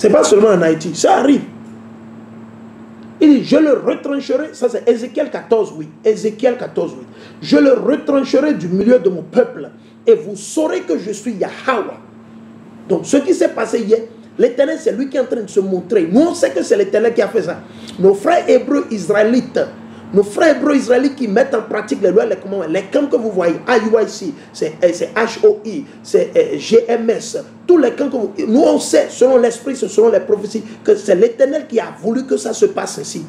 Ce n'est pas seulement en Haïti, ça arrive. Il dit, je le retrancherai, ça c'est Ézéchiel 14, oui. Ézéchiel 14, oui. Je le retrancherai du milieu de mon peuple et vous saurez que je suis Yahweh. Donc ce qui s'est passé hier, l'Éternel c'est lui qui est en train de se montrer. Nous on sait que c'est l'Éternel qui a fait ça. Nos frères hébreux israélites, qui mettent en pratique les lois et les commandements, les camps que vous voyez, IUIC, c'est HOI, c'est GMS, tous les camps que vous... Nous on sait, selon l'esprit, selon les prophéties, que c'est l'Éternel qui a voulu que ça se passe ainsi.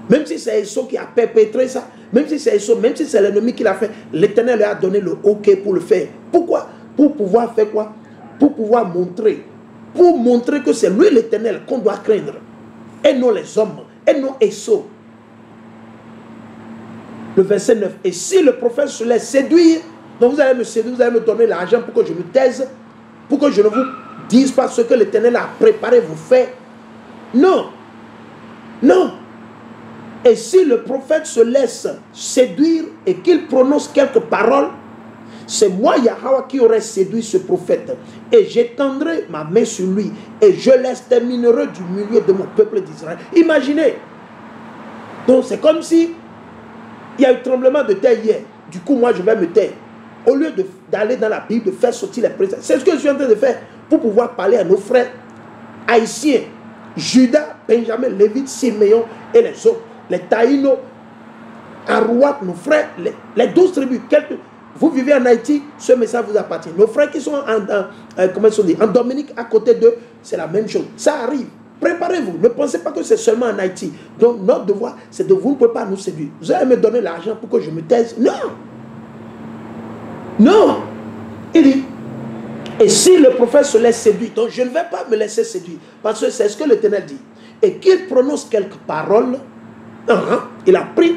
Même si c'est Esso qui a perpétré ça, même si c'est Esso, même si c'est l'ennemi qui l'a fait, l'Éternel lui a donné le OK pour le faire. Pourquoi? Pour pouvoir faire quoi? Pour pouvoir montrer. Pour montrer que c'est lui l'Éternel qu'on doit craindre. Et non les hommes, et non Esso. Le verset 9. Et si le prophète se laisse séduire, donc vous allez me séduire, vous allez me donner l'argent pour que je me taise, pour que je ne vous dise pas ce que l'Éternel a préparé vous faire. Non. Non. Et si le prophète se laisse séduire et qu'il prononce quelques paroles, c'est moi, Yahweh, qui aurais séduit ce prophète. Et j'étendrai ma main sur lui et je l'exterminerai du milieu de mon peuple d'Israël. Imaginez. Donc c'est comme si il y a eu tremblement de terre hier. Du coup, moi, je vais me taire. Au lieu d'aller dans la Bible, de faire sortir les préceptes. C'est ce que je suis en train de faire pour pouvoir parler à nos frères haïtiens. Judas, Benjamin, Lévite, Siméon et les autres. Les Taïnos, Arouat, nos frères, les 12 tribus. Vous vivez en Haïti, ce message vous appartient. Nos frères qui sont en Dominique, à côté d'eux, c'est la même chose. Ça arrive. Préparez-vous. Ne pensez pas que c'est seulement en Haïti. Donc notre devoir, c'est de vous ne pouvez pas nous séduire. Vous allez me donner l'argent pour que je me taise. Non. Non. Il dit, et si le prophète se laisse séduire, donc je ne vais pas me laisser séduire. Parce que c'est ce que l'Éternel dit. Et qu'il prononce quelques paroles, il a pris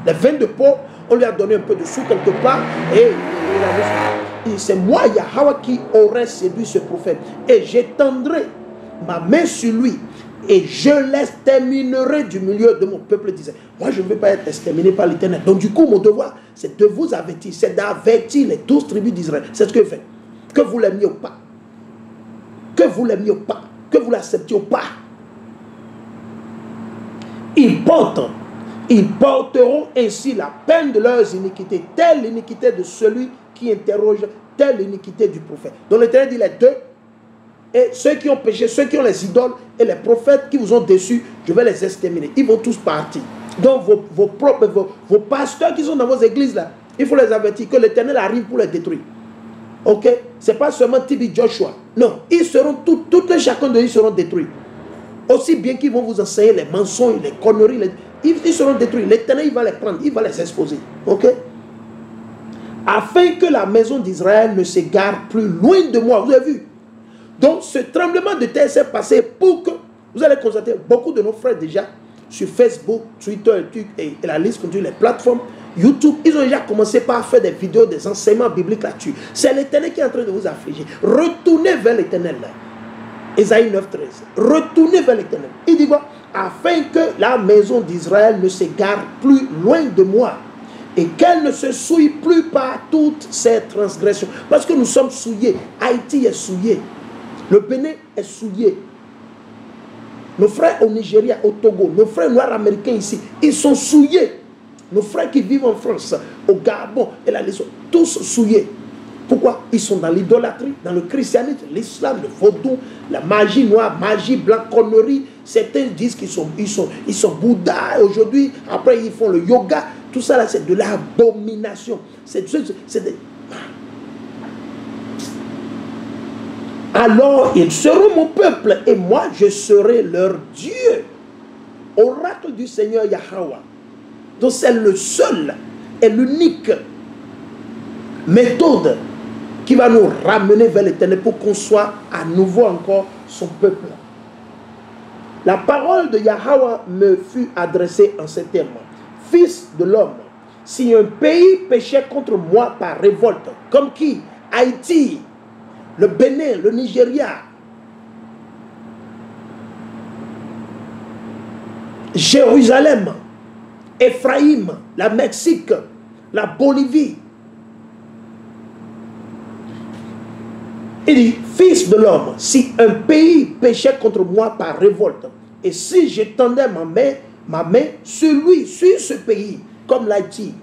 les vins de pot, on lui a donné un peu de sous quelque part, et il a dit, c'est moi, Yahweh, qui aurais séduit ce prophète. Et j'étendrai ma main sur lui et je l'exterminerai du milieu de mon peuple d'Israël. Moi, je ne veux pas être exterminé par l'Éternel. Donc, du coup, mon devoir, c'est de vous avertir. C'est d'avertir les 12 tribus d'Israël. C'est ce que je fais. Que vous l'aimiez ou pas. Que vous l'aimiez ou pas. Que vous l'acceptiez ou pas. Ils porteront ainsi la peine de leurs iniquités. Telle l'iniquité de celui qui interroge, telle l'iniquité du prophète. Donc, l'Éternel dit les deux. Et ceux qui ont péché, ceux qui ont les idoles et les prophètes qui vous ont déçus, je vais les exterminer. Ils vont tous partir. Donc vos pasteurs qui sont dans vos églises là, il faut les avertir que l'Éternel arrive pour les détruire. Ok? Ce n'est pas seulement Tibi Joshua. Non, ils seront chacun d'eux seront détruits. Aussi bien qu'ils vont vous enseigner les mensonges, les conneries, ils seront détruits. L'Éternel, il va les prendre, il va les exposer. Ok? Afin que la maison d'Israël ne s'égare plus loin de moi. Vous avez vu? Donc, ce tremblement de terre s'est passé pour que, vous allez constater, beaucoup de nos frères déjà, sur Facebook, Twitter et la liste continue, les plateformes, YouTube, ils ont déjà commencé par faire des vidéos, des enseignements bibliques là-dessus. C'est l'Éternel qui est en train de vous affliger. Retournez vers l'Éternel là. Ésaïe 9,13. Retournez vers l'Éternel. Il dit quoi? Afin que la maison d'Israël ne s'égare plus loin de moi et qu'elle ne se souille plus par toutes ces transgressions. Parce que nous sommes souillés. Haïti est souillé. Le Bénin est souillé. Nos frères au Nigeria, au Togo, nos frères noirs américains ici, ils sont souillés. Nos frères qui vivent en France, au Gabon et la Lesotho, tous souillés. Pourquoi? Ils sont dans l'idolâtrie, dans le christianisme, l'islam, le vaudou, la magie noire, magie blanche, connerie. Certains disent qu'ils sont Bouddha aujourd'hui. Après, ils font le yoga. Tout ça là, c'est de l'abomination. C'est des... Alors ils seront mon peuple et moi je serai leur Dieu. Oracle du Seigneur Yahweh. Donc c'est le seul et l'unique méthode qui va nous ramener vers l'Éternel pour qu'on soit à nouveau encore son peuple. La parole de Yahweh me fut adressée en ces termes. Fils de l'homme, si un pays péchait contre moi par révolte, comme qui? Haïti, le Bénin, le Nigeria, Jérusalem, Ephraïm, la Mexique, la Bolivie. Il dit, fils de l'homme, si un pays péchait contre moi par révolte, et si j'étendais ma main sur lui, sur ce pays, comme l'Haïti,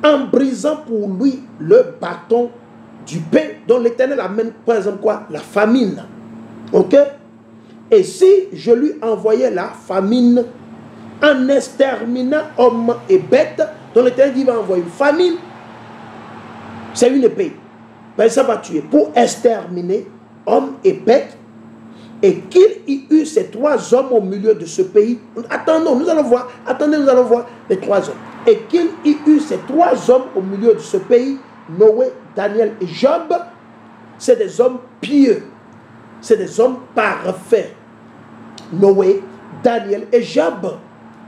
en brisant pour lui le bâton du pain, dont l'Éternel amène, par exemple, quoi? La famine. Ok? Et si je lui envoyais la famine en exterminant hommes et bêtes, dont l'Éternel dit va envoyer une famine, c'est une épée. Ben, ça va tuer pour exterminer hommes et bêtes, et qu'il y eut ces 3 hommes au milieu de ce pays. Attendons, nous allons voir. Attendez, nous allons voir les 3 hommes. Et qu'il y eut ces 3 hommes au milieu de ce pays, Noé, Daniel et Job. C'est des hommes pieux. C'est des hommes parfaits. Noé, Daniel et Job.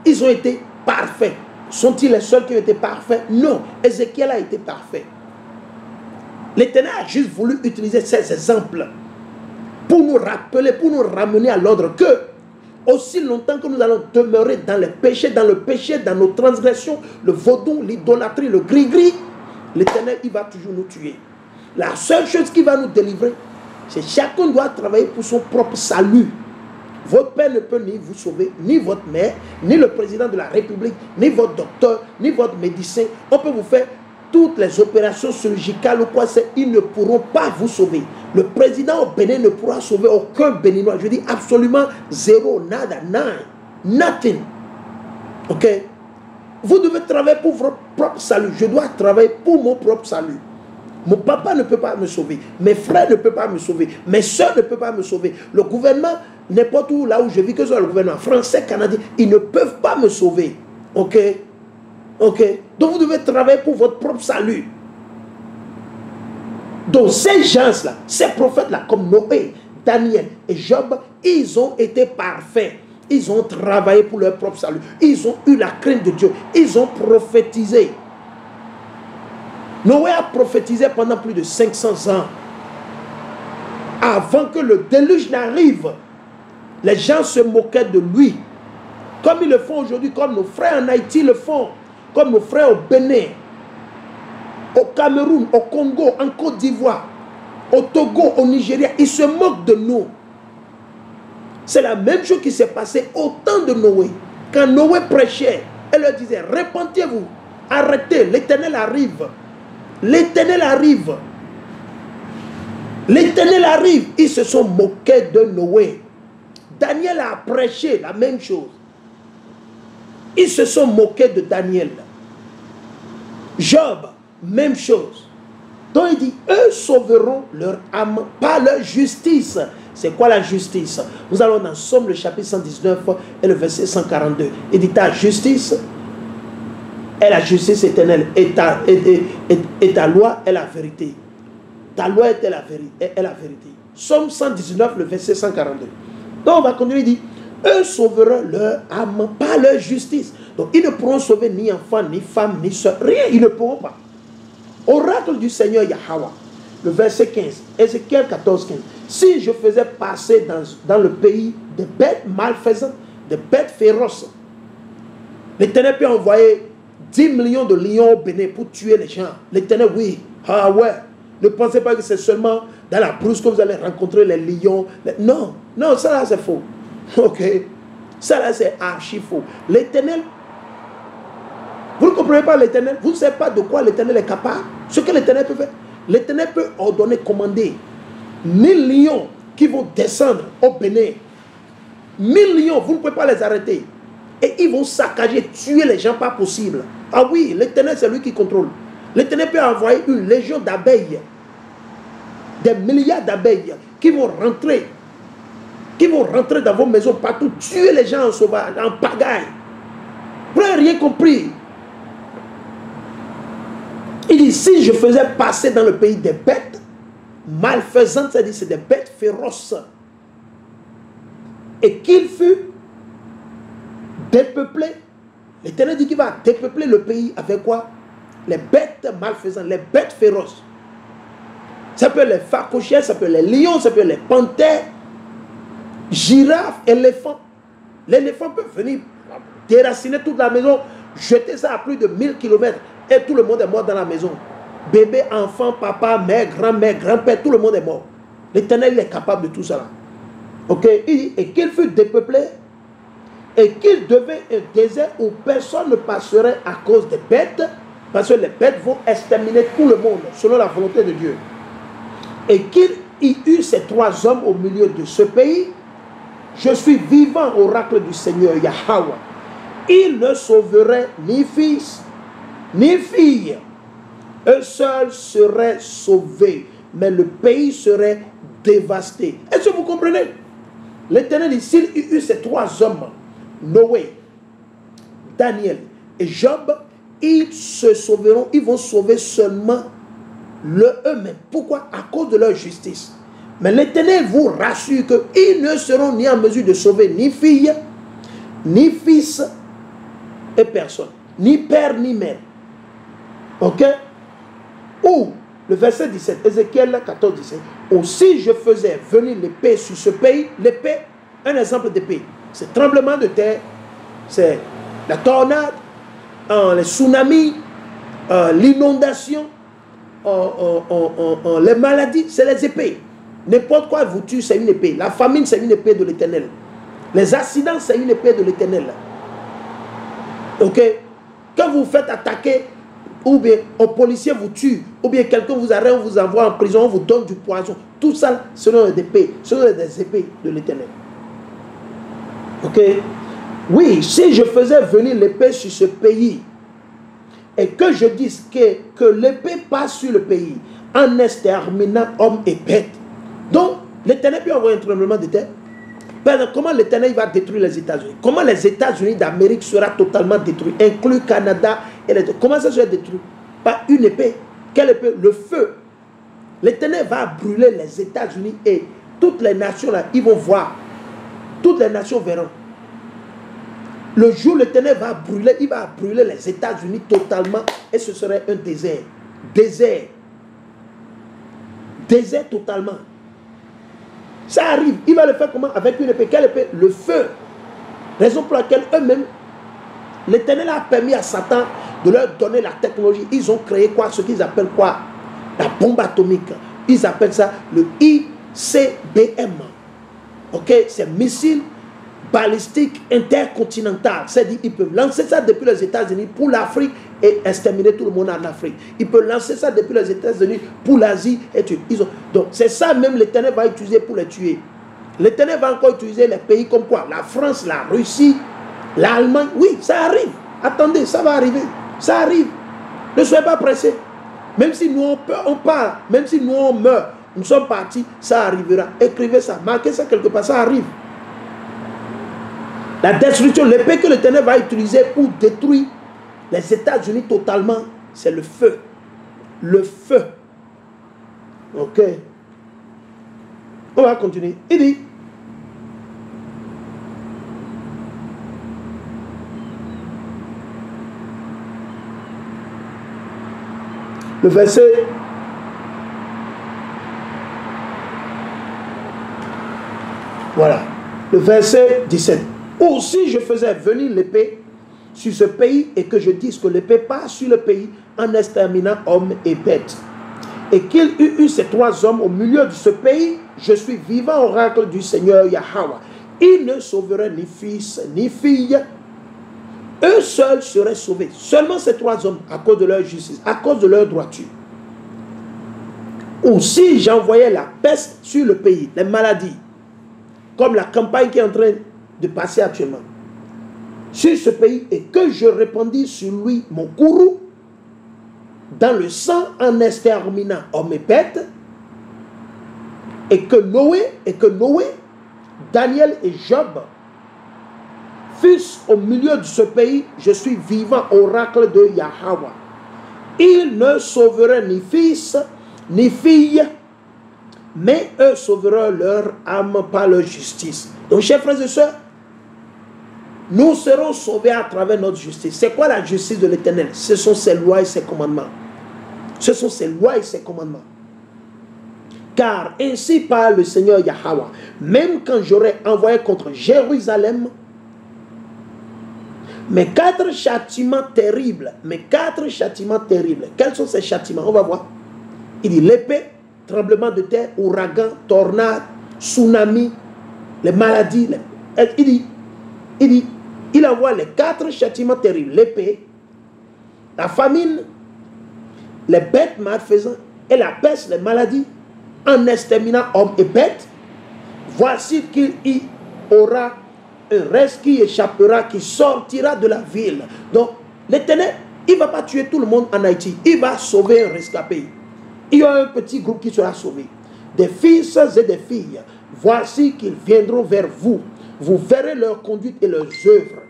Ils ont été parfaits. Sont-ils les seuls qui ont été parfaits? Non. Ézéchiel a été parfait. L'Éternel a juste voulu utiliser ces exemples pour nous rappeler, pour nous ramener à l'ordre que, aussi longtemps que nous allons demeurer dans les péchés, dans le péché, dans nos transgressions, le vaudou, l'idolâtrie, le gris-gris, l'Éternel, il va toujours nous tuer. La seule chose qui va nous délivrer, c'est chacun doit travailler pour son propre salut. Votre père ne peut ni vous sauver, ni votre mère, ni le président de la République, ni votre docteur, ni votre médecin. On peut vous faire toutes les opérations chirurgicales ou quoi, ils ne pourront pas vous sauver. Le président au Bénin ne pourra sauver aucun Béninois. Je dis absolument zéro, nada, nine, nothing. Ok? Vous devez travailler pour votre propre salut. Je dois travailler pour mon propre salut. Mon papa ne peut pas me sauver. Mes frères ne peuvent pas me sauver. Mes soeurs ne peuvent pas me sauver. Le gouvernement, n'importe où, là où je vis, que ce soit le gouvernement français, canadien, ils ne peuvent pas me sauver. Ok? Ok? Donc vous devez travailler pour votre propre salut. Donc ces gens-là, ces prophètes-là, comme Noé, Daniel et Job, ils ont été parfaits. Ils ont travaillé pour leur propre salut. Ils ont eu la crainte de Dieu. Ils ont prophétisé. Noé a prophétisé pendant plus de 500 ans. Avant que le déluge n'arrive, les gens se moquaient de lui. Comme ils le font aujourd'hui, comme nos frères en Haïti le font, comme nos frères au Bénin, au Cameroun, au Congo, en Côte d'Ivoire, au Togo, au Nigeria. Ils se moquent de nous. C'est la même chose qui s'est passée au temps de Noé. Quand Noé prêchait, elle leur disait, repentez-vous, arrêtez, l'Éternel arrive. L'Éternel arrive. L'Éternel arrive. Ils se sont moqués de Noé. Daniel a prêché la même chose. Ils se sont moqués de Daniel. Job, même chose. Donc il dit, eux sauveront leur âme par leur justice. C'est quoi la justice? Nous allons dans Somme le chapitre 119 et le verset 142. Il dit, ta justice est la justice éternelle et ta loi est la vérité. Ta loi est la vérité. Somme 119, le verset 142. Donc on va continuer, il dit, eux sauveront leur âme par leur justice. Donc ils ne pourront sauver ni enfants, ni femmes, ni soeurs. Rien, ils ne pourront pas. Oracle du Seigneur Yahweh, le verset 15, Ézéchiel 14, 15. Si je faisais passer dans le pays des bêtes malfaisantes, des bêtes féroces, l'Éternel peut envoyer 10 millions de lions au Bénin pour tuer les gens. L'Éternel, oui. Ah ouais. Ne pensez pas que c'est seulement dans la brousse que vous allez rencontrer les lions. Non, non, ça là c'est faux. Ok. Ça là c'est archi faux. L'Éternel, vous ne comprenez pas l'Éternel. Vous ne savez pas de quoi l'Éternel est capable. Ce que l'Éternel peut faire. L'Éternel peut ordonner, commander 1000 lions qui vont descendre au Bénin. 1000 lions, vous ne pouvez pas les arrêter. Et ils vont saccager, tuer les gens, pas possible. Ah oui, l'Éternel, c'est lui qui contrôle. L'Éternel peut envoyer une légion d'abeilles, des milliards d'abeilles qui vont rentrer dans vos maisons partout, tuer les gens en sauvage, en pagaille. Vous n'avez rien compris. Il dit, si je faisais passer dans le pays des bêtes malfaisantes, c'est-à-dire c'est des bêtes féroces, et qu'il fut dépeuplé, l'Éternel dit qu'il va dépeupler le pays avec quoi? Les bêtes malfaisantes, les bêtes féroces. Ça peut être les phacochères, ça peut être les lions, ça peut être les panthères, girafes, éléphants. L'éléphant peut venir déraciner toute la maison, jeter ça à plus de 1000 km et tout le monde est mort dans la maison. bébé, enfant, papa, mère, grand-mère, grand-père, tout le monde est mort. L'Éternel il est capable de tout cela. Ok, et qu'il fut dépeuplé, et qu'il devait un désert où personne ne passerait à cause des bêtes, parce que les bêtes vont exterminer tout le monde, selon la volonté de Dieu. Et qu'il y eut ces 3 hommes au milieu de ce pays, je suis vivant, oracle du Seigneur Yahweh. Il ne sauverait ni fils, ni fille. Eux seuls seraient sauvés, mais le pays serait dévasté. Est-ce que vous comprenez? L'Éternel dit, s'il y eut ces 3 hommes, Noé, Daniel et Job, ils se sauveront, ils vont sauver seulement eux-mêmes. Pourquoi? À cause de leur justice. Mais l'Éternel vous rassure qu'ils ne seront ni en mesure de sauver ni fille, ni fils et personne, ni père ni mère. Ok? Ou le verset 17, Ézéchiel 14, 17. Aussi je faisais venir l'épée sur ce pays. L'épée, un exemple d'épée, c'est tremblement de terre, c'est la tornade, les tsunamis, l'inondation, les maladies, c'est les épées. N'importe quoi vous tue, c'est une épée. La famine, c'est une épée de l'Éternel. Les accidents, c'est une épée de l'Éternel. Ok? Quand vous vous faites attaquer, ou bien un policier vous tue, ou bien quelqu'un vous arrête, on vous envoie en prison, on vous donne du poison. Tout ça, ce sont des épées. Ce sont des épées de l'Éternel. Ok? Oui, si je faisais venir l'épée sur ce pays, et que je dise que l'épée passe sur le pays, en exterminant hommes et bêtes. Donc, l'Éternel peut avoir un tremblement de terre. Comment l'Éternel va détruire les États-Unis? Comment les États-Unis d'Amérique seront totalement détruits, inclus Canada et les... Comment ça sera détruit? Par une épée. Quelle épée? Le feu. L'Éternel va brûler les États-Unis et toutes les nations là, ils vont voir. Toutes les nations verront. Le jour où l'Éternel va brûler, il va brûler les États-Unis totalement et ce serait un désert. Désert. Désert totalement. Ça arrive. Il va le faire comment? Avec une épée. Quelle épée? Le feu. Raison pour laquelle eux-mêmes, l'Éternel a permis à Satan de leur donner la technologie. Ils ont créé quoi? Ce qu'ils appellent quoi? La bombe atomique. Ils appellent ça le ICBM. Ok? C'est missile balistique intercontinental. C'est-à-dire qu'ils peuvent lancer ça depuis les États-Unis pour l'Afrique et exterminer tout le monde en Afrique. Ils peuvent lancer ça depuis les États-Unis pour l'Asie et tout. Donc c'est ça même l'Éternel va utiliser pour les tuer. L'Éternel va encore utiliser les pays comme quoi? La France, la Russie, l'Allemagne. Oui, ça arrive. Attendez, ça va arriver. Ça arrive. Ne soyez pas pressés. Même si nous on part, même si nous on meurt, nous sommes partis, ça arrivera. Écrivez ça, marquez ça quelque part, ça arrive. La destruction, l'épée que l'Éternel va utiliser pour détruire les États-Unis totalement, c'est le feu. Le feu. Ok. On va continuer. Il dit, le verset voilà, le verset 17. Aussi je faisais venir l'épée sur ce pays et que je dise que l'épée passe sur le pays en exterminant hommes et bêtes. Et qu'il y eut ces 3 hommes au milieu de ce pays, je suis vivant oracle du Seigneur Yahweh. Ils ne sauveraient ni fils ni fille. Eux seuls seraient sauvés. Seulement ces 3 hommes à cause de leur justice, à cause de leur droiture. Ou si j'envoyais la peste sur le pays, les maladies, comme la campagne qui est en train de passer actuellement, sur ce pays, et que je répandis sur lui mon courroux, dans le sang en exterminant hommes et bêtes, et que Noé, Daniel et Job fussent au milieu de ce pays, je suis vivant oracle de Yahweh. Ils ne sauveraient ni fils, ni filles, mais eux sauveront leur âme par leur justice. Donc, chers frères et sœurs, nous serons sauvés à travers notre justice. C'est quoi la justice de l'Éternel? Ce sont ses lois et ses commandements. Ce sont ses lois et ses commandements. Car ainsi parle le Seigneur Yahweh, même quand j'aurai envoyé contre Jérusalem Mais 4 châtiments terribles. Mais 4 châtiments terribles. Quels sont ces châtiments? On va voir. Il dit l'épée, tremblement de terre, ouragan, tornade, tsunami, les maladies. Il envoie les 4 châtiments terribles. L'épée, la famine, les bêtes malfaisantes et la peste, les maladies, en exterminant hommes et bêtes. Voici qu'il y aura un reste qui échappera, qui sortira de la ville. Donc, l'Éternel, il ne va pas tuer tout le monde en Haïti. Il va sauver un rescapé. Il y a un petit groupe qui sera sauvé. Des fils et des filles. Voici qu'ils viendront vers vous. Vous verrez leur conduite et leurs œuvres.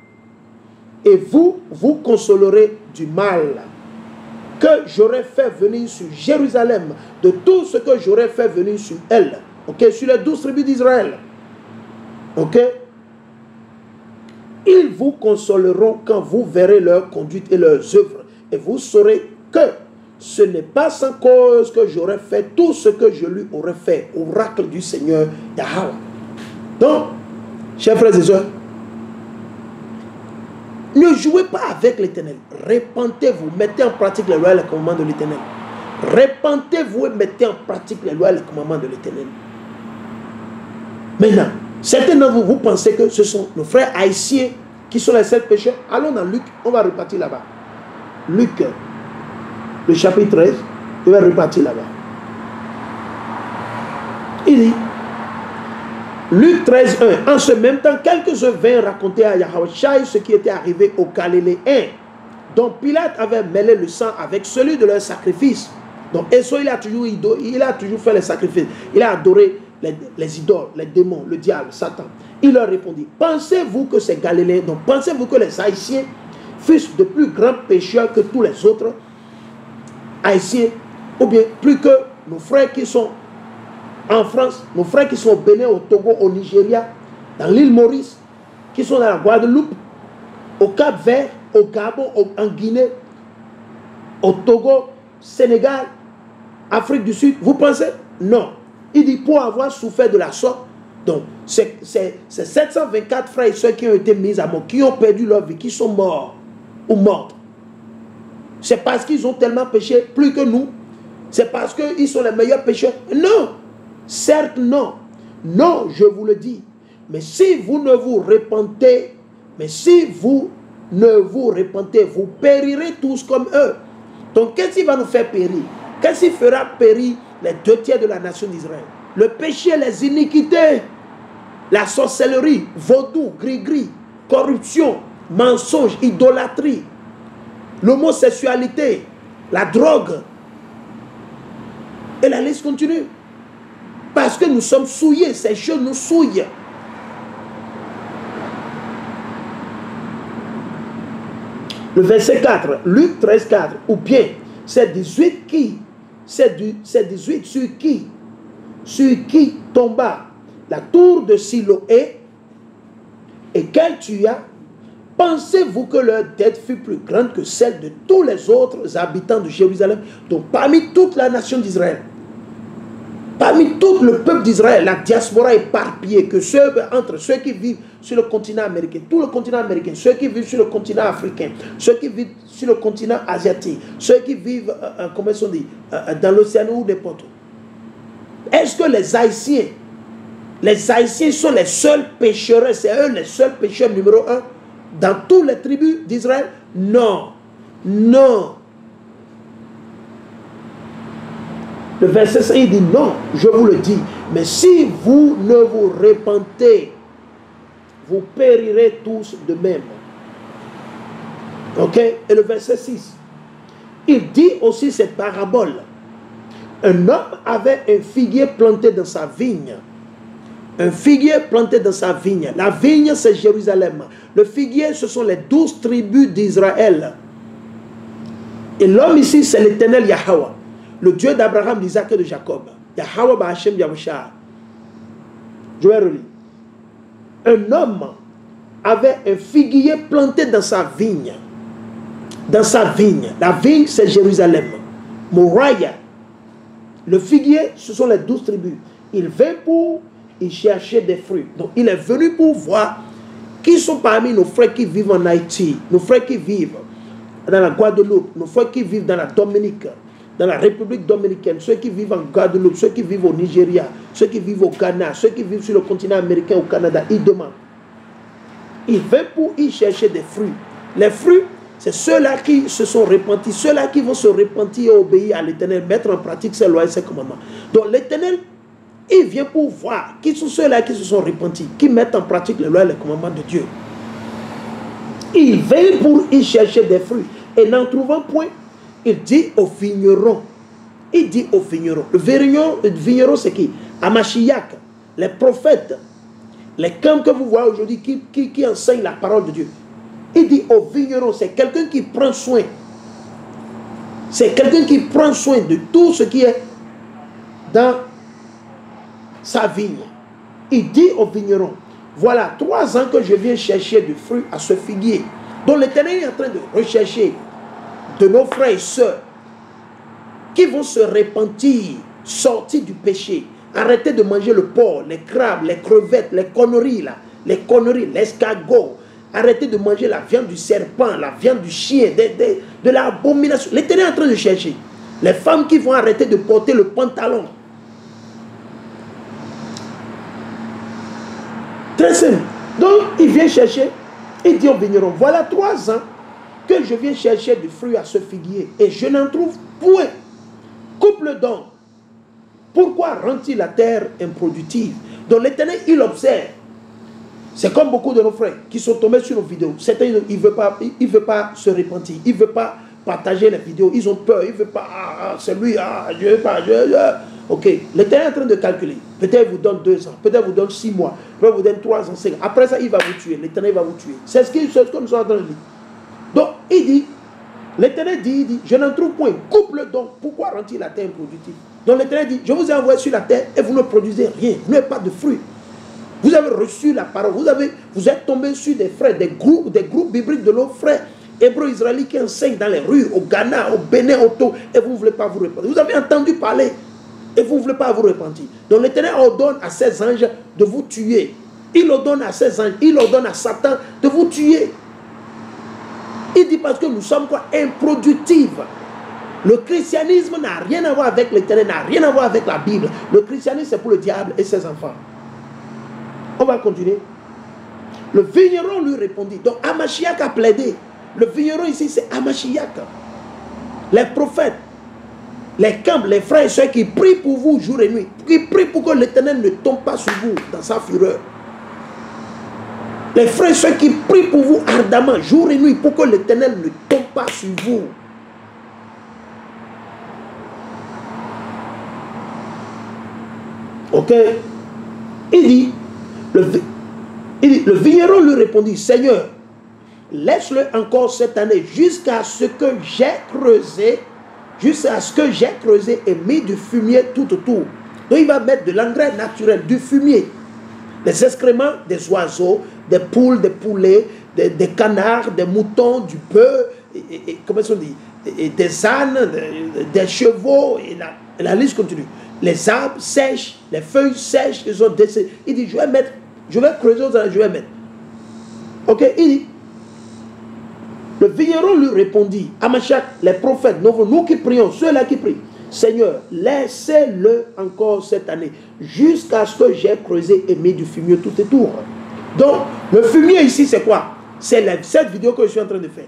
Et vous, vous consolerez du mal que j'aurais fait venir sur Jérusalem, de tout ce que j'aurais fait venir sur elle. Ok, sur les 12 tribus d'Israël. Ok. Ils vous consoleront quand vous verrez leur conduite et leurs œuvres. Et vous saurez que ce n'est pas sans cause que j'aurais fait tout ce que je lui aurais fait. Oracle du Seigneur Yahweh. Donc, chers frères et sœurs, ne jouez pas avec l'Éternel. Répentez-vous, mettez en pratique les lois et les commandements de l'Éternel. Répentez-vous et mettez en pratique les lois et les commandements de l'Éternel. Maintenant, certains d'entre vous, vous pensez que ce sont nos frères haïtiens qui sont les 7 pécheurs. Allons dans Luc, on va repartir là-bas. Luc, le chapitre 13, on va repartir là-bas. Il dit, Luc 13, 1. En ce même temps, quelques-uns vinrent raconter à Yahushua ce qui était arrivé aux Galiléens, dont Pilate avait mêlé le sang avec celui de leur sacrifice. Donc, Esso, il a toujours fait les sacrifices. Il a adoré les idoles, les démons, le diable, Satan. Il leur répondit, pensez-vous que ces Galiléens, donc pensez-vous que les Haïtiens fussent de plus grands pécheurs que tous les autres Haïtiens, ou bien plus que nos frères qui sont en France, nos frères qui sont au Bénin, au Togo, au Nigeria, dans l'île Maurice, qui sont dans la Guadeloupe, au Cap-Vert, au Gabon, en Guinée, au Togo, Sénégal, Afrique du Sud. Vous pensez? Non. Il dit pour avoir souffert de la sorte, donc c'est 724 frères et soeurs qui ont été mis à mort, qui ont perdu leur vie, qui sont morts ou mortes. C'est parce qu'ils ont tellement péché plus que nous. C'est parce qu'ils sont les meilleurs pécheurs. Non. Certes, non. Non, je vous le dis. Mais si vous ne vous repentez, vous périrez tous comme eux. Donc, qu'est-ce qui va nous faire périr? Qu'est-ce qui fera périr les 2/3 de la nation d'Israël? Le péché, les iniquités, la sorcellerie, vaudou, gris-gris, corruption, mensonge, idolâtrie, l'homosexualité, la drogue. Et la liste continue. Parce que nous sommes souillés, ces choses nous souillent. Le verset 4, Luc 13, 4, ou bien, c'est 18 qui? C'est 18 sur qui tomba la tour de Siloé et qu'elle tua. Pensez-vous que leur dette fut plus grande que celle de tous les autres habitants de Jérusalem? Donc parmi toute la nation d'Israël, parmi tout le peuple d'Israël, la diaspora éparpillée, que entre ceux qui vivent sur le continent américain, tout le continent américain, ceux qui vivent sur le continent africain, ceux qui vivent sur le continent asiatique, ceux qui vivent, comment on dit, dans l'océan ou n'importe où. Est-ce que les Haïtiens sont les seuls pécheurs, c'est eux les seuls pécheurs numéro 1 dans toutes les tribus d'Israël? Non. Non. Le verset 5, il dit non, je vous le dis. Mais si vous ne vous repentez, vous périrez tous de même. Ok? Et le verset 6, il dit aussi cette parabole. Un homme avait un figuier planté dans sa vigne. Un figuier planté dans sa vigne. La vigne, c'est Jérusalem. Le figuier, ce sont les 12 tribus d'Israël. Et l'homme ici, c'est l'Éternel Yahweh, le Dieu d'Abraham, d'Isaac et de Jacob. Yahweh Ba'Hashem Yahushua. Je vais relire. Un homme avait un figuier planté dans sa vigne. Dans sa vigne. La vigne, c'est Jérusalem. Moriah. Le figuier, ce sont les 12 tribus. Il vint pour y chercher des fruits. Donc, il est venu pour voir qui sont parmi nos frères qui vivent en Haïti, nos frères qui vivent dans la Guadeloupe, nos frères qui vivent dans la Dominique, dans la République dominicaine, ceux qui vivent en Guadeloupe, ceux qui vivent au Nigeria, ceux qui vivent au Ghana, ceux qui vivent sur le continent américain, au Canada, ils demandent. Ils viennent pour y chercher des fruits. Les fruits, c'est ceux-là qui se sont repentis, ceux-là qui vont se repentir et obéir à l'Éternel, mettre en pratique ses lois et ses commandements. Donc l'Éternel, il vient pour voir qui sont ceux-là qui se sont repentis, qui mettent en pratique les lois et les commandements de Dieu. Il vient pour y chercher des fruits. Et n'en trouvant point, il dit aux vignerons. Il dit aux vignerons. Le vigneron, c'est qui? Amashiach, les prophètes, les camps que vous voyez aujourd'hui qui enseignent la parole de Dieu. Il dit aux vignerons, c'est quelqu'un qui prend soin. C'est quelqu'un qui prend soin de tout ce qui est dans sa vigne. Il dit aux vignerons, voilà 3 ans que je viens chercher du fruit à ce figuier. Donc l'Éternel est en train de rechercher de nos frères et sœurs qui vont se repentir, sortir du péché, arrêter de manger le porc, les crabes, les crevettes, les conneries là, l'escargot, arrêter de manger la viande du serpent, la viande du chien, de l'abomination. L'Éternel est en train de chercher les femmes qui vont arrêter de porter le pantalon. Très simple. Donc il vient chercher, il dit au vigneron, voilà 3 ans que je viens chercher du fruit à ce figuier et je n'en trouve point. Coupe-le donc. Pourquoi rend-il la terre improductive? Donc l'Éternel, il observe. C'est comme beaucoup de nos frères qui sont tombés sur nos vidéos. Certains, ils ne veulent pas se repentir. Ils ne veulent pas partager les vidéos. Ils ont peur. Ils ne veulent pas, c'est lui, je ne veux pas, Ok, l'Éternel est en train de calculer. Peut-être vous donne 2 ans, peut-être vous donne 6 mois, peut-être vous donne 3 ans, 5 ans. Après ça, il va vous tuer. L'Éternel va vous tuer. C'est ce que nous sommes en train de dire. Donc, il dit, l'Éternel dit, je n'en trouve point. Coupe-le donc. Pourquoi rend-il la terre improductive? Donc l'Éternel dit, je vous ai envoyé sur la terre et vous ne produisez rien. Vous n'avez pas de fruits. Vous avez reçu la parole. Vous êtes tombé sur des frères, des groupes bibliques de nos frères hébreux israélites qui enseignent dans les rues, au Ghana, au Bénin, au Togo, et vous ne voulez pas vous repentir. Vous avez entendu parler et vous ne voulez pas vous repentir. Donc l'Éternel ordonne à ses anges de vous tuer. Il ordonne à ses anges, il ordonne à Satan de vous tuer. Il dit parce que nous sommes quoi? Improductifs. Le christianisme n'a rien à voir avec l'Éternel, n'a rien à voir avec la Bible. Le christianisme, c'est pour le diable et ses enfants. On va continuer. Le vigneron lui répondit. Donc Amashiach a plaidé. Le vigneron ici, c'est Amashiach. Les prophètes, les camps, les frères et sœurs qui prient pour vous jour et nuit, qui prient pour que l'Éternel ne tombe pas sur vous dans sa fureur. Les frères et sœurs qui prient pour vous ardemment, jour et nuit, pour que l'Éternel ne tombe pas sur vous. Ok? Il dit, le vigneron lui répondit, Seigneur, laisse-le encore cette année jusqu'à ce que j'ai creusé, et mis du fumier tout autour. Donc il va mettre de l'engrais naturel, du fumier, des excréments des oiseaux, des poules, des poulets, des canards, des moutons, du bœuf, comment on dit, des ânes, des chevaux, et la liste continue. Les arbres sèches, les feuilles sèches, ils ont décédé. Il dit, je vais creuser, je vais mettre. Ok, il dit, le vigneron lui répondit, Amashiach, les prophètes, nous qui prions, ceux-là qui prient, Seigneur, laissez-le encore cette année, jusqu'à ce que j'ai creusé et mis du fumier tout autour. Donc, le fumier ici, c'est quoi? C'est cette vidéo que je suis en train de faire.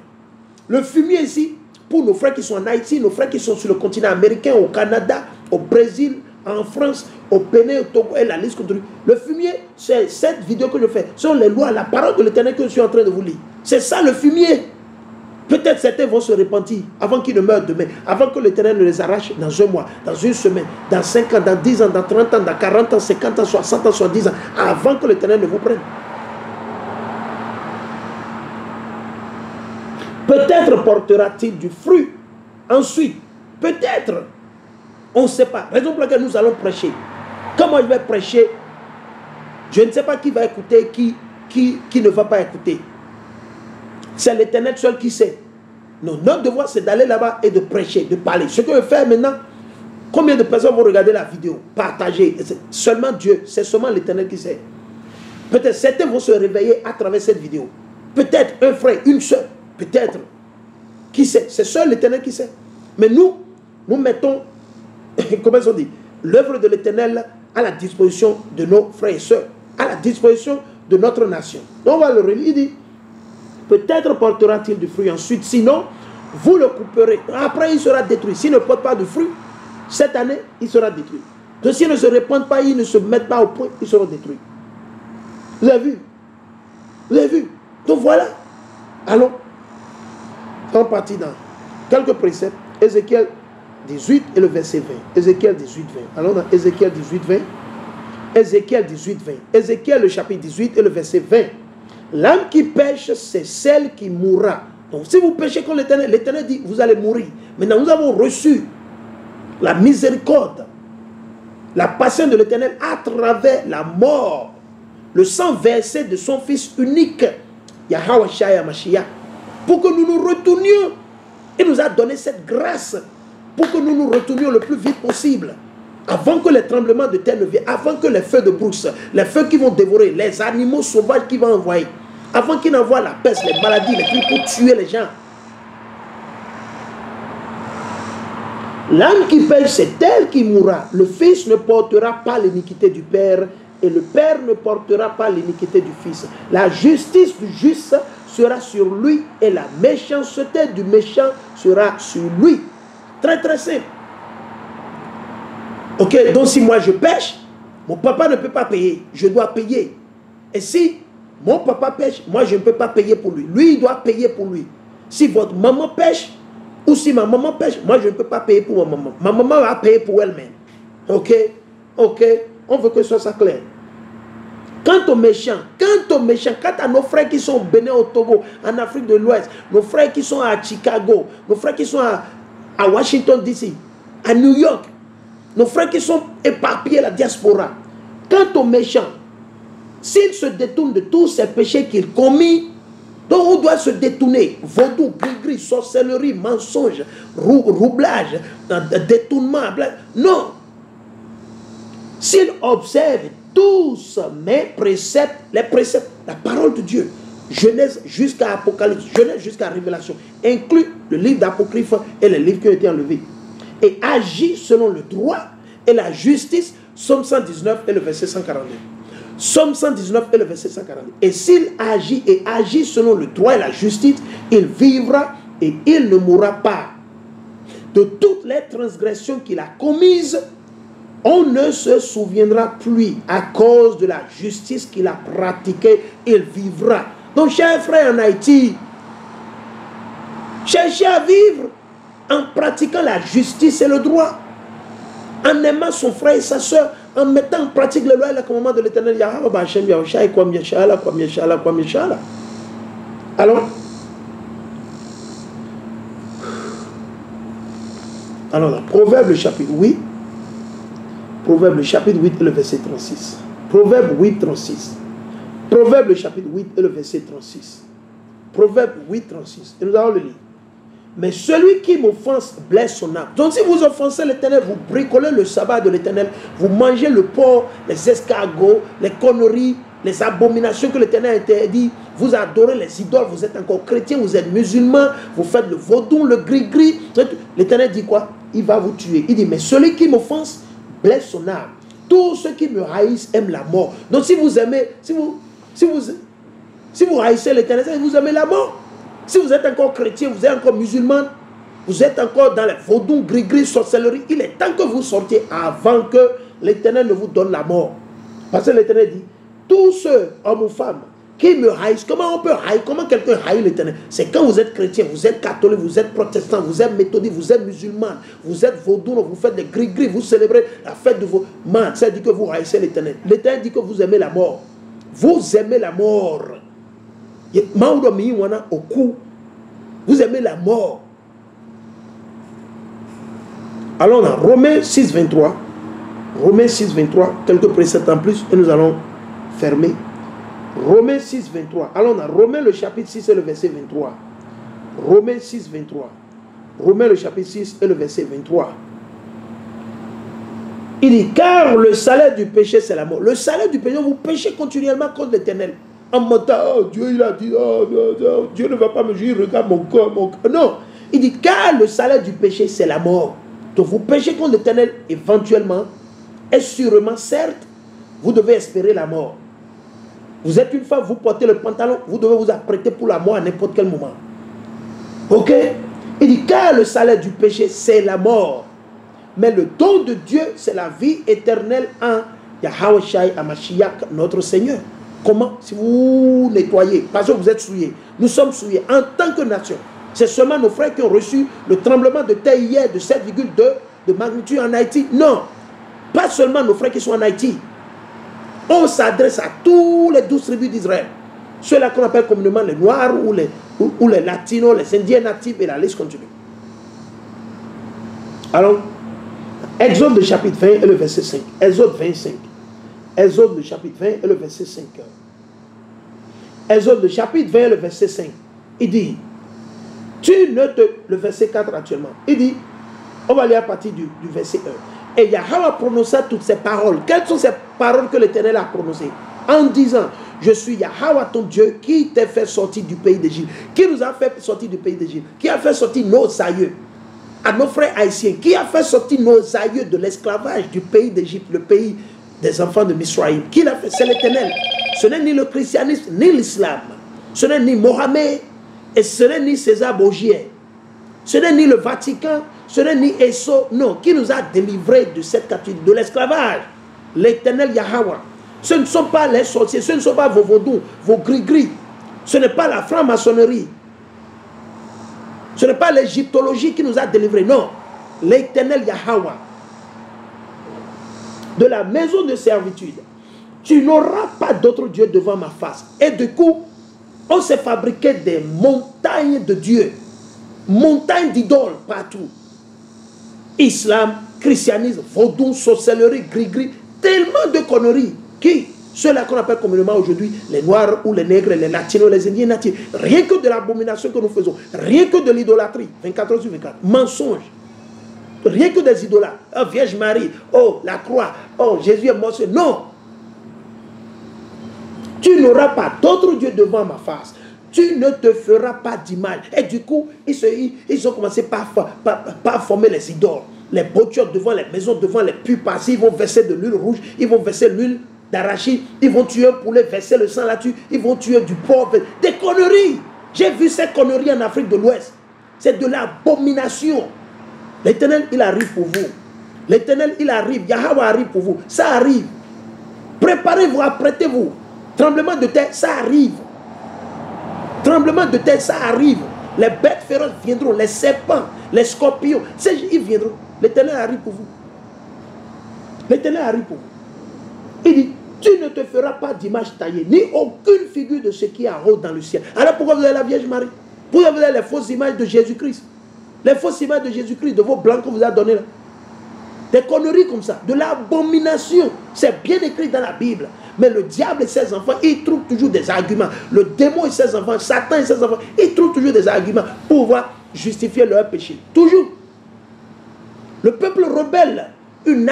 Le fumier ici, pour nos frères qui sont en Haïti, nos frères qui sont sur le continent américain, au Canada, au Brésil, en France, au Bénin, au Togo, et la liste continue. Le fumier, c'est cette vidéo que je fais. Ce sont les lois, la parole de l'Éternel que je suis en train de vous lire. C'est ça le fumier. Peut-être certains vont se repentir avant qu'ils ne meurent demain, avant que l'Éternel ne les arrache dans 1 mois, dans 1 semaine, dans 5 ans, dans 10 ans, dans 30 ans, dans 40 ans, 50 ans, 60 ans, 70 ans, avant que l'Éternel ne vous prenne. Peut-être portera-t-il du fruit. Ensuite, peut-être, on ne sait pas. Raison pour laquelle nous allons prêcher. Comment je vais prêcher? Je ne sais pas qui va écouter, qui ne va pas écouter. C'est l'Éternel seul qui sait. Non, notre devoir, c'est d'aller là-bas et de prêcher, de parler. Ce que je fais maintenant, combien de personnes vont regarder la vidéo, partager? Seulement Dieu, c'est seulement l'Éternel qui sait. Peut-être certains vont se réveiller à travers cette vidéo. Peut-être un frère, une soeur, peut-être. Qui sait? C'est seul l'Éternel qui sait. Mais nous mettons, comment on dit, l'œuvre de l'Éternel à la disposition de nos frères et sœurs, à la disposition de notre nation. Donc on va le relire, il dit, peut-être portera-t-il du fruit ensuite, sinon, vous le couperez. Après, il sera détruit. S'il ne porte pas de fruit, cette année, il sera détruit. Donc s'ils ne se répandent pas, ils ne se mettent pas au point, ils seront détruits. Vous avez vu? Vous avez vu? Donc voilà. Allons. On partit dans quelques préceptes. Ézéchiel 18 et le verset 20. Ézéchiel 18, 20. Allons dans Ézéchiel 18, 20. Ézéchiel 18, 20. Ézéchiel le chapitre 18 et le verset 20. L'âme qui pêche, c'est celle qui mourra. Donc si vous péchez contre l'Éternel, l'Éternel dit, vous allez mourir. Maintenant, nous avons reçu la miséricorde, la passion de l'Éternel à travers la mort, le sang versé de son Fils unique, Yahweh Shai Mashiach, pour que nous nous retournions. Il nous a donné cette grâce pour que nous nous retournions le plus vite possible, avant que les tremblements de terre ne viennent, avant que les feux de brousse, les feux qui vont dévorer, les animaux sauvages qui vont envoyer, avant qu'ils n'envoient la peste, les maladies, les trucs pour tuer les gens. L'âme qui pêche, c'est elle qui mourra. Le Fils ne portera pas l'iniquité du Père, et le Père ne portera pas l'iniquité du Fils. La justice du juste sera sur lui, et la méchanceté du méchant sera sur lui. Très très simple. Ok, donc si moi je pêche, mon papa ne peut pas payer, je dois payer. Et si mon papa pêche, moi je ne peux pas payer pour lui. Lui, il doit payer pour lui. Si votre maman pêche, ou si ma maman pêche, moi je ne peux pas payer pour ma maman. Ma maman va payer pour elle-même. Ok, ok, on veut que ce soit ça clair. Quant aux méchants, quant à nos frères qui sont au Bénin, au Togo, en Afrique de l'Ouest, nos frères qui sont à Chicago, nos frères qui sont à Washington DC, à New York, nos frères qui sont éparpillés à la diaspora. Quant aux méchants, s'ils se détournent de tous ces péchés qu'ils commis, donc on doit se détourner. Vaudou, gris-gris, sorcellerie, mensonge, roublage, détournement. Non. S'ils observent tous mes préceptes, les préceptes, la parole de Dieu, Genèse jusqu'à Apocalypse, Genèse jusqu'à Révélation, inclut le livre d'Apocryphe et les livres qui ont été enlevés, et agit selon le droit et la justice, Psaume 119 et le verset 142. Psaume 119 et le verset 142. Et s'il agit et agit selon le droit et la justice, il vivra et il ne mourra pas. De toutes les transgressions qu'il a commises, on ne se souviendra plus. À cause de la justice qu'il a pratiquée, il vivra. Donc, chers frères en Haïti, cherchez à vivre en pratiquant la justice et le droit, en aimant son frère et sa soeur, en mettant en pratique le loi et le commandement de l'Éternel. Alors, Proverbe le chapitre 8. Proverbe le chapitre 8 et le verset 36. Proverbe 8, 36. Proverbe le chapitre 8 et le verset 36. Proverbe 8, 36. Et nous allons le lire. Mais celui qui m'offense blesse son âme. Donc si vous offensez l'Éternel, vous bricolez le sabbat de l'Éternel, vous mangez le porc, les escargots, les conneries, les abominations que l'Éternel interdit, vous adorez les idoles, vous êtes encore chrétien, vous êtes musulman, vous faites le vaudou, le gris-gris. L'Éternel dit quoi? Il va vous tuer. Il dit, mais celui qui m'offense blesse son âme. Tous ceux qui me haïssent aiment la mort. Donc si vous aimez, si vous haïssez l'Éternel, vous aimez la mort. Si vous êtes encore chrétien, vous êtes encore musulman, vous êtes encore dans les vaudou, gris-gris, sorcellerie, il est temps que vous sortiez avant que l'Éternel ne vous donne la mort. Parce que l'Éternel dit, tous ceux, hommes ou femmes, qui me haïssent, comment on peut haïr, comment quelqu'un haït l'Éternel? C'est quand vous êtes chrétien, vous êtes catholique, vous êtes protestant, vous êtes méthodiste, vous êtes musulman, vous êtes vaudou, vous faites des gris-gris, vous célébrez la fête de vos mains. Ça dit que vous haïssez l'Éternel. L'Éternel dit que vous aimez la mort. Vous aimez la mort. Vous aimez la mort. Allons dans Romains 6, 23. Romains 6, 23. Quelques préceptes en plus et nous allons fermer. Romains 6, 23. Allons dans Romains le chapitre 6 et le verset 23. Romains 6, 23. Romains le chapitre 6 et le verset 23. Il dit, car le salaire du péché, c'est la mort. Le salaire du péché, vous péchez continuellement contre l'Éternel. En mentant, oh, Dieu, il a dit, oh, Dieu ne va pas me juger, regarde mon corps, mon corps. Non. Il dit, car le salaire du péché, c'est la mort. Donc vous péchez contre l'Éternel éventuellement, et sûrement, certes, vous devez espérer la mort. Vous êtes une femme, vous portez le pantalon, vous devez vous apprêter pour la mort à n'importe quel moment. Ok? Il dit, car le salaire du péché, c'est la mort. Mais le don de Dieu, c'est la vie éternelle en Yahweh Shai HaMashiach, notre Seigneur. Comment? Si vous nettoyez, parce que vous êtes souillés. Nous sommes souillés en tant que nation. C'est seulement nos frères qui ont reçu le tremblement de terre hier de 7,2 de magnitude en Haïti. Non, pas seulement nos frères qui sont en Haïti. On s'adresse à tous les 12 tribus d'Israël. Ceux-là qu'on appelle communément les Noirs ou les Latinos, les Indiens natifs, et la liste continue. Alors, Exode le chapitre 20 et le verset 5. Exode 25. Exode le chapitre 20 et le verset 5. Exode le chapitre 20 et le verset 5. Il dit, le verset 4 actuellement. Il dit, on va lire à partir du verset 1. Et Yahweh prononça toutes ces paroles. Quelles sont ces paroles que l'Éternel a prononcées? En disant, je suis Yahweh ton Dieu qui t'a fait sortir du pays d'Égypte. Qui nous a fait sortir du pays d'Égypte? Qui a fait sortir nos aïeux? À nos frères haïtiens, qui a fait sortir nos aïeux de l'esclavage du pays d'Égypte, le pays des enfants de Misraïm? Qui l'a fait? C'est l'Éternel. Ce n'est ni le christianisme, ni l'islam. Ce n'est ni Mohamed, et ce n'est ni César Borgia. Ce n'est ni le Vatican, ce n'est ni Esso. Non, qui nous a délivrés de cette captivité, de l'esclavage? L'Éternel Yahweh. Ce ne sont pas les sorciers, ce ne sont pas vos vaudous, vos gris-gris. Ce n'est pas la franc-maçonnerie. Ce n'est pas l'égyptologie qui nous a délivrés. Non. L'Éternel Yahweh. De la maison de servitude. Tu n'auras pas d'autre Dieu devant ma face. Et du coup, on s'est fabriqué des montagnes de dieux. Montagnes d'idoles partout. Islam, christianisme, vaudou, sorcellerie, gris-gris. Tellement de conneries. Qui? Ceux-là qu'on appelle communément aujourd'hui les Noirs ou les Nègres, les Latinos, les Indiens natifs. Rien que de l'abomination que nous faisons. Rien que de l'idolâtrie. 24 heures sur 24. Mensonge. Rien que des idolâtres. Oh, Vierge Marie. Oh, la croix. Oh, Jésus est mort. Non. Tu n'auras pas d'autre Dieu devant ma face. Tu ne te feras pas d'image. Et du coup, ils ont commencé par former les idoles. Les boutures devant les maisons, devant les puits passés. Ils vont verser de l'huile rouge. Ils vont verser l'huile d'arachide. Ils vont tuer un poulet, verser le sang là-dessus. Ils vont tuer du porc. Des conneries. J'ai vu ces conneries en Afrique de l'Ouest. C'est de l'abomination. L'Éternel, il arrive pour vous. L'Éternel, il arrive. Yahweh arrive pour vous. Ça arrive. Préparez-vous, apprêtez-vous. Tremblement de terre, ça arrive. Tremblement de terre, ça arrive. Les bêtes féroces viendront. Les serpents, les scorpions, ils viendront. L'Éternel arrive pour vous. L'Éternel arrive pour vous. Il dit, tu ne te feras pas d'image taillée, ni aucune figure de ce qui est en haut dans le ciel. Alors pourquoi vous avez la Vierge Marie? Pourquoi vous avez les fausses images de Jésus-Christ? Les fausses images de Jésus-Christ, de vos blancs qu'on vous a donnés là. Des conneries comme ça, de l'abomination. C'est bien écrit dans la Bible. Mais le diable et ses enfants, ils trouvent toujours des arguments. Le démon et ses enfants, Satan et ses enfants, ils trouvent toujours des arguments pour pouvoir justifier leur péché. Toujours. Le peuple rebelle, une